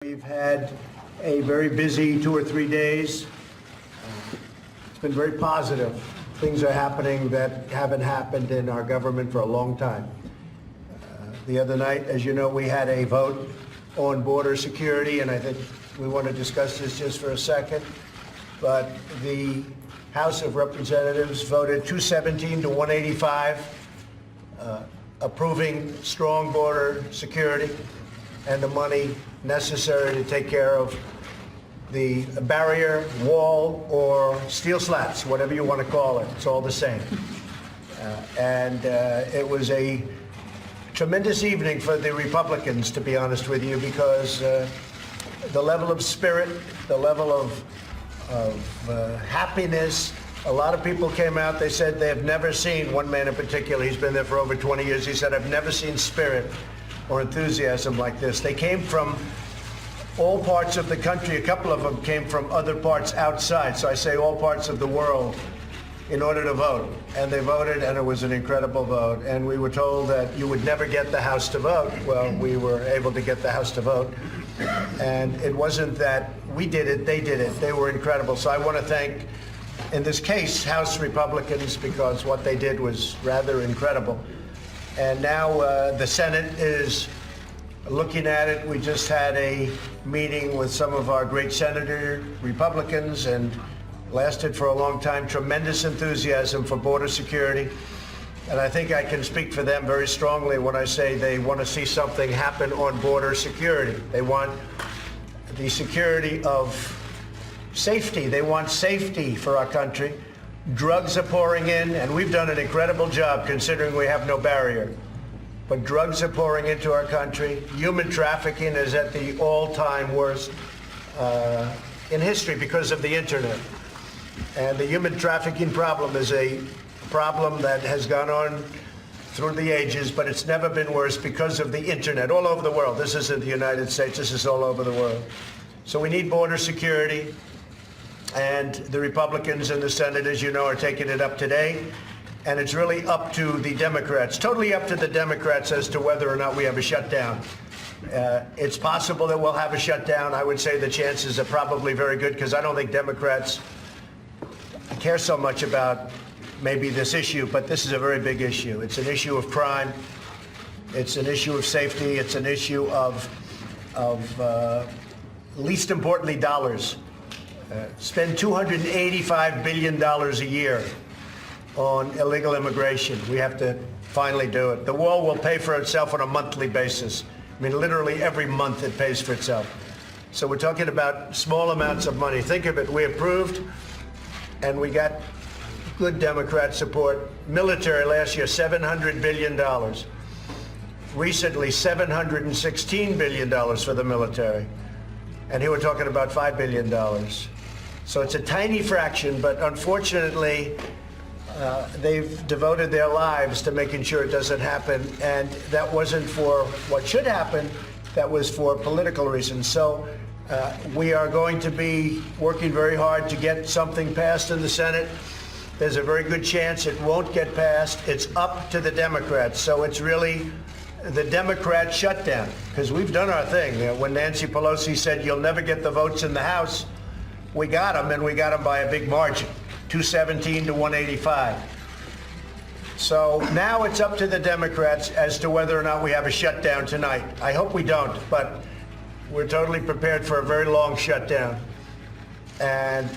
We've had a very busy 2 or 3 days. It's been very positive. Things are happening that haven't happened in our government for a long time. The other night, as you know, we had a vote on border security, and I think we want to discuss this just for a second. But the House of Representatives voted 217 to 185, approving strong border security and the money necessary to take care of the barrier, wall, or steel slats, whatever you want to call it. It's all the same. It was a tremendous evening for the Republicans, to be honest with you, because the level of spirit, the level of happiness. A lot of people came out, they said they have never seen, one man in particular, he's been there for over 20 years, he said, I've never seen spirit or enthusiasm like this. They came from all parts of the country. A couple of them came from other parts outside, so I say all parts of the world, in order to vote. And they voted, and it was an incredible vote. And we were told that you would never get the House to vote. Well, we were able to get the House to vote. And it wasn't that we did it, they did it. They were incredible. So I want to thank, in this case, House Republicans, because what they did was rather incredible. And now the Senate is looking at it. We just had a meeting with some of our great senator Republicans, and lasted for a long time. Tremendous enthusiasm for border security. And I think I can speak for them very strongly when I say they want to see something happen on border security. They want the security of safety. They want safety for our country. Drugs are pouring in, and we've done an incredible job considering we have no barrier. But drugs are pouring into our country. Human trafficking is at the all-time worst in history because of the internet. And the human trafficking problem is a problem that has gone on through the ages, but it's never been worse because of the internet all over the world. This isn't the United States, this is all over the world. So we need border security. And the Republicans in the Senate, as you know, are taking it up today. And it's really up to the Democrats, totally up to the Democrats as to whether or not we have a shutdown. It's possible that we'll have a shutdown. I would say the chances are probably very good because I don't think Democrats care so much about maybe this issue, but this is a very big issue. It's an issue of crime. It's an issue of safety. It's an issue of least importantly, dollars. Spend $285 billion a year on illegal immigration. We have to finally do it. The wall will pay for itself on a monthly basis. I mean, literally every month it pays for itself. So we're talking about small amounts of money. Think of it, we approved, and we got good Democrat support. Military last year, $700 billion. Recently, $716 billion for the military. And here we're talking about $5 billion. So it's a tiny fraction, but unfortunately, they've devoted their lives to making sure it doesn't happen. And that wasn't for what should happen, that was for political reasons. So we are going to be working very hard to get something passed in the Senate. There's a very good chance it won't get passed. It's up to the Democrats. So it's really the Democrat shutdown, because we've done our thing. When Nancy Pelosi said you'll never get the votes in the House, we got them, and we got them by a big margin, 217 to 185. So now it's up to the Democrats as to whether or not we have a shutdown tonight. I hope we don't, but we're totally prepared for a very long shutdown. And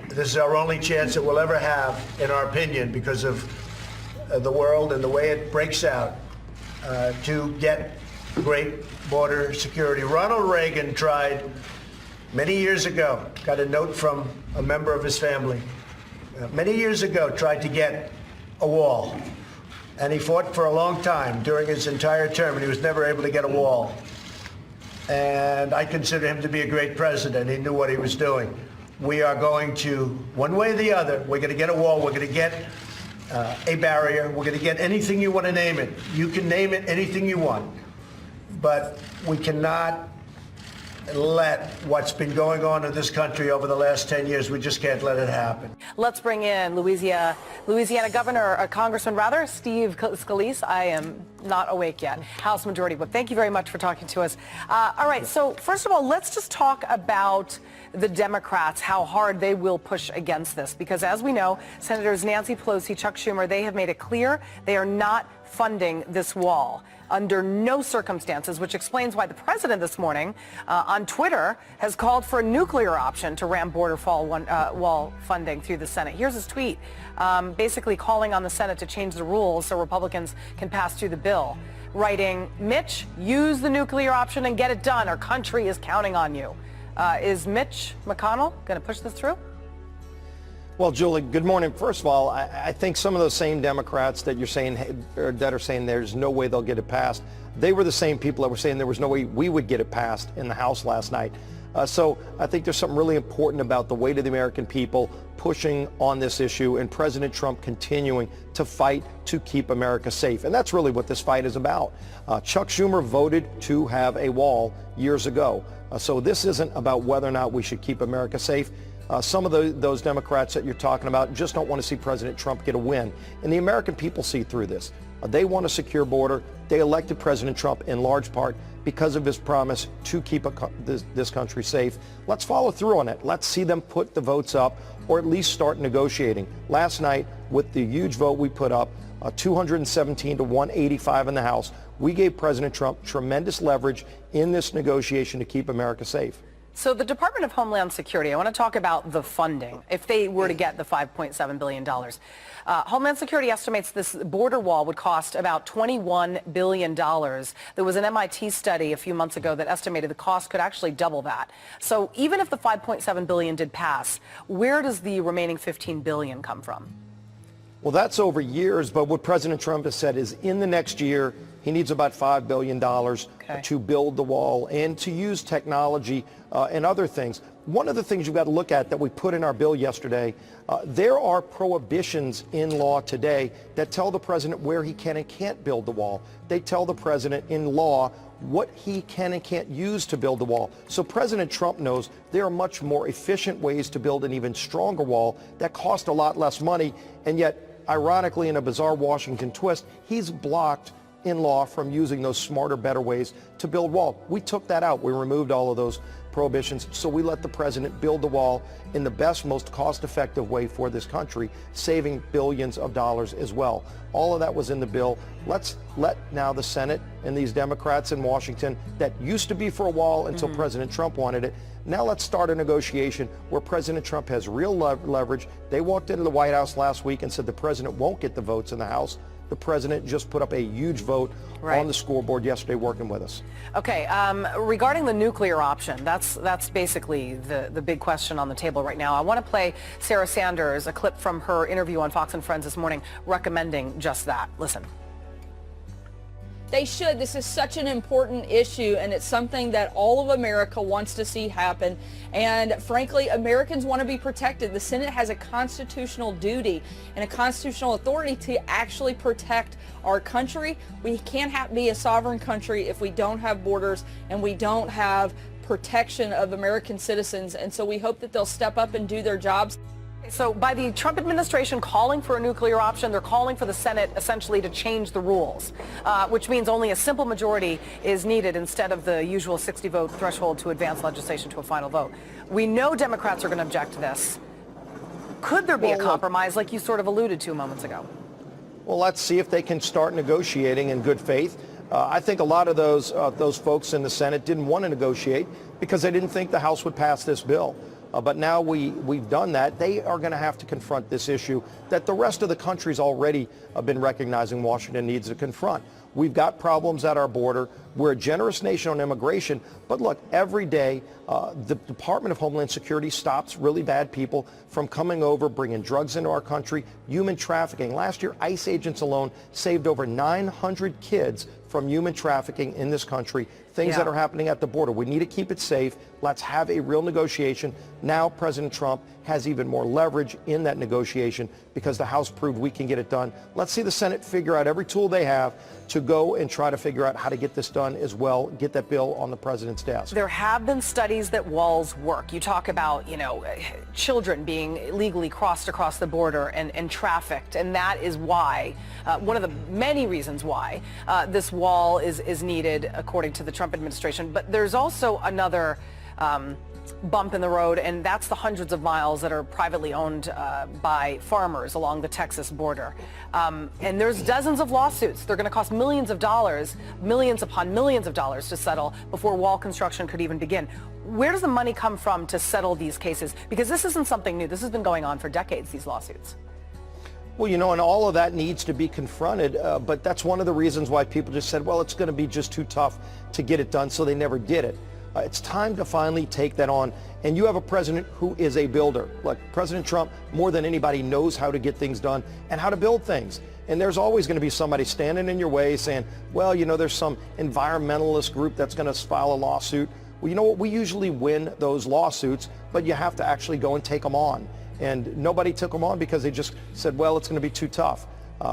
this is our only chance that we'll ever have, in our opinion, because of the world and the way it breaks out, to get great border security. Ronald Reagan tried many years ago, got a note from a member of his family, many years ago tried to get a wall. And he fought for a long time during his entire term, and he was never able to get a wall. And I consider him to be a great president. He knew what he was doing. We are going to, one way or the other, we're going to get a wall, we're going to get a barrier, we're going to get anything you want to name it. You can name it anything you want. But we cannot let what's been going on in this country over the last 10 years, we just can't let it happen. Let's bring in Louisiana Congressman Steve Scalise. I am not awake yet. House Majority Whip. Thank you very much for talking to us. All right, so first of all, let's just talk about the Democrats, how hard they will push against this. Because as we know, Senators Nancy Pelosi, Chuck Schumer, they have made it clear they are not funding this wall under no circumstances, which explains why the president this morning on Twitter has called for a nuclear option to ram border wall funding through the Senate. Here's his tweet, basically calling on the Senate to change the rules so Republicans can pass through the bill, writing, Mitch, use the nuclear option and get it done. Our country is counting on you. Is Mitch McConnell going to push this through? Well, Julie, good morning. First of all, I think some of those same Democrats that you're saying that are saying there's no way they'll get it passed, they were the same people that were saying there was no way we would get it passed in the House last night. So I think there's something really important about the weight of the American people pushing on this issue and President Trump continuing to fight to keep America safe. And that's really what this fight is about. Chuck Schumer voted to have a wall years ago. So this isn't about whether or not we should keep America safe. Some of those Democrats that you're talking about just don't want to see President Trump get a win. And the American people see through this. They want a secure border. They elected President Trump in large part because of his promise to keep this country safe. Let's follow through on it. Let's see them put the votes up or at least start negotiating. Last night, with the huge vote we put up, 217 to 185 in the House, we gave President Trump tremendous leverage in this negotiation to keep America safe. So the Department of Homeland Security, I want to talk about the funding. If they were to get the $5.7 billion, Homeland Security estimates this border wall would cost about $21 billion. There was an MIT study a few months ago that estimated the cost could actually double that. So even if the $5.7 billion did pass, where does the remaining $15 billion come from? Well, that's over years, but what President Trump has said is in the next year, he needs about $5 billion to build the wall and to use technology and other things. One of the things you've got to look at that we put in our bill yesterday, there are prohibitions in law today that tell the president where he can and can't build the wall. They tell the president in law what he can and can't use to build the wall. So President Trump knows there are much more efficient ways to build an even stronger wall that cost a lot less money, and yet, ironically, in a bizarre Washington twist, he's blocked in law from using those smarter, better ways to build wall. We took that out. We removed all of those prohibitions, so we let the president build the wall in the best, most cost-effective way for this country, saving billions of dollars as well. All of that was in the bill. Let's let now the Senate and these Democrats in Washington that used to be for a wall until President Trump wanted it. Now let's start a negotiation where President Trump has real leverage. They walked into the White House last week and said the president won't get the votes in the House. The president just put up a huge vote on the scoreboard yesterday working with us. Okay, regarding the nuclear option, that's basically the big question on the table right now. I want to play Sarah Sanders, a clip from her interview on Fox and Friends this morning, recommending just that. Listen. They should. This is such an important issue, and it's something that all of America wants to see happen. And frankly, Americans want to be protected. The Senate has a constitutional duty and a constitutional authority to actually protect our country. We can't be a sovereign country if we don't have borders and we don't have protection of American citizens. And so we hope that they'll step up and do their jobs. So by the Trump administration calling for a nuclear option, they're calling for the Senate essentially to change the rules, which means only a simple majority is needed instead of the usual 60-vote threshold to advance legislation to a final vote. We know Democrats are going to object to this. Could there be a compromise like you sort of alluded to moments ago? Well, let's see if they can start negotiating in good faith. I think a lot of those folks in the Senate didn't want to negotiate because they didn't think the House would pass this bill. But now we've done that. They are going to have to confront this issue that the rest of the country's already been recognizing Washington needs to confront. We've got problems at our border. We're a generous nation on immigration. But look, every day, the Department of Homeland Security stops really bad people from coming over, bringing drugs into our country, human trafficking. Last year, ICE agents alone saved over 900 kids from human trafficking in this country, things that are happening at the border. We need to keep it safe. Let's have a real negotiation. Now President Trump has even more leverage in that negotiation because the House proved we can get it done. Let's see the Senate figure out every tool they have to go and try to figure out how to get this done as well, get that bill on the president's desk. There have been studies that walls work. You talk about, children being illegally crossed across the border and trafficked, and that is why, one of the many reasons why this wall is needed, according to the Trump administration. But there's also another bump in the road, and that's the hundreds of miles that are privately owned by farmers along the Texas border. And there's dozens of lawsuits. They're going to cost millions of dollars, millions upon millions of dollars to settle before wall construction could even begin. Where does the money come from to settle these cases? Because this isn't something new. This has been going on for decades, these lawsuits. Well, and all of that needs to be confronted, but that's one of the reasons why people just said, well, it's going to be just too tough to get it done, so they never did it. It's time to finally take that on. And you have a president who is a builder. Like President Trump, more than anybody, knows how to get things done and how to build things. And there's always going to be somebody standing in your way saying, well, there's some environmentalist group that's going to file a lawsuit. Well, you know what? We usually win those lawsuits, but you have to actually go and take them on. And nobody took them on because they just said, well, it's going to be too tough.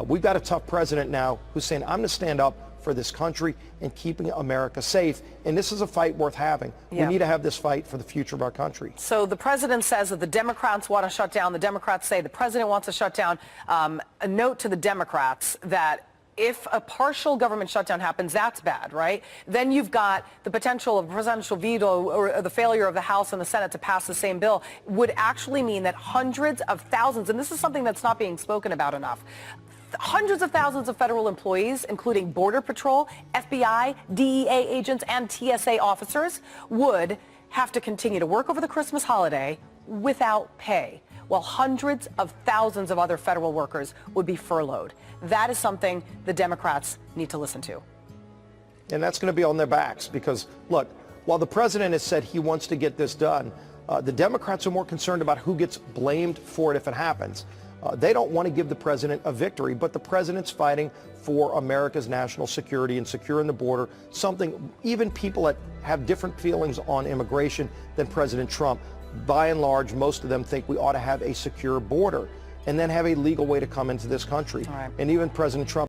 We've got a tough president now who's saying, I'm going to stand up for this country and keeping America safe. And this is a fight worth having. Yeah. We need to have this fight for the future of our country. So the president says that the Democrats want to shut down. The Democrats say the president wants to shut down. A note to the Democrats that if a partial government shutdown happens, that's bad, right? Then you've got the potential of presidential veto or the failure of the House and the Senate to pass the same bill would actually mean that hundreds of thousands, and this is something that's not being spoken about enough, hundreds of thousands of federal employees, including Border Patrol, FBI, DEA agents, and TSA officers, would have to continue to work over the Christmas holiday without pay, while hundreds of thousands of other federal workers would be furloughed. That is something the Democrats need to listen to. And that's going to be on their backs because, look, while the president has said he wants to get this done, the Democrats are more concerned about who gets blamed for it if it happens. They don't want to give the president a victory, but the president's fighting for America's national security and securing the border, something even people that have different feelings on immigration than President Trump, by and large, most of them think we ought to have a secure border and then have a legal way to come into this country. All right. And even President Trump